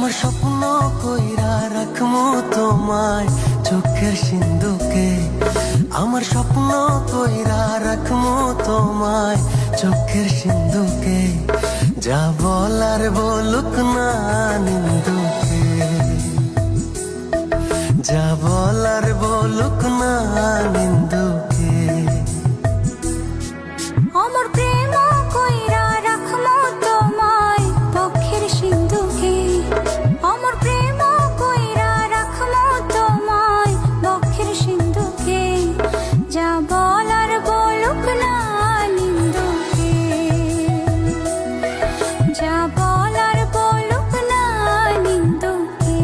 আমার স্বপ্ন কইরা রাখমু তোমায় চোখের সিন্ধুকে, আমার স্বপ্ন কইরা রাখমু তোমায় চোখের সিন্ধুকে, যা বলার বলুক না নিন্দুকে, যা বলার বলুক না নিন্দুকে। আমার প্রেম কইরা রাখমু তোমায় চোখের সিন্ধুকে, আমার প্রেম কইরা রাখমু তোমায় চোখের সিন্ধুকে, যা বলার বলুক না নিন্দুকে, যা বলার বলুক না নিন্দুকে।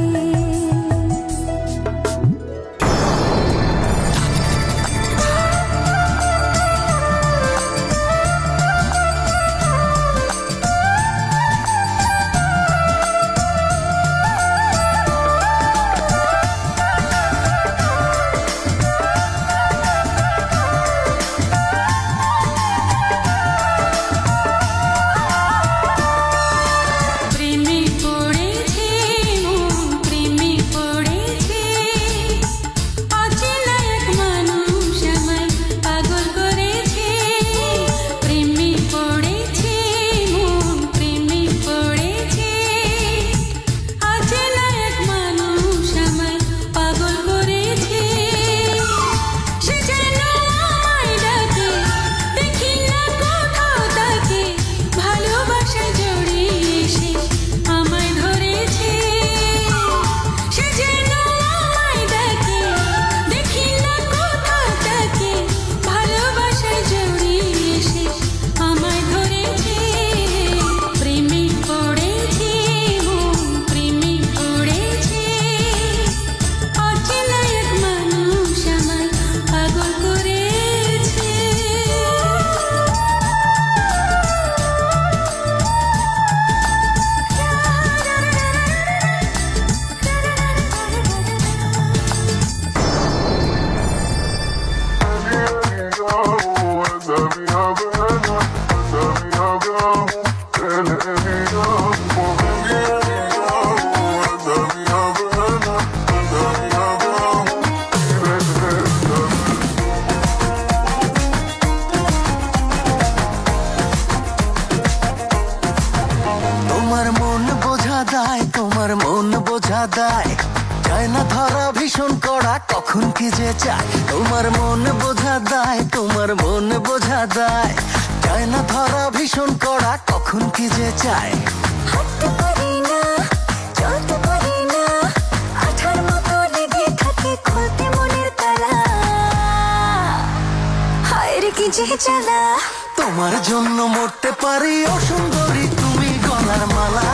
তোমার মন বোঝা দায়, তোমার মন বোঝা দায়, চায় না ধরা ভীষণ কড়া কখন কি যে চায়। তোমার মন বোঝা দায়, তোমার মন বোঝা দায়, চায় না ধরা ভীষণ কড়া কখন কি যে চায়। হাঁটতে পারি না, চলতে পারি না, আঠার মতো লেগে থাকে খুলতে মনের তালা, হায় রে কি যে জ্বালা। তোমার জন্য মরতে পারি ও সুন্দরী তুমি গলার মালা।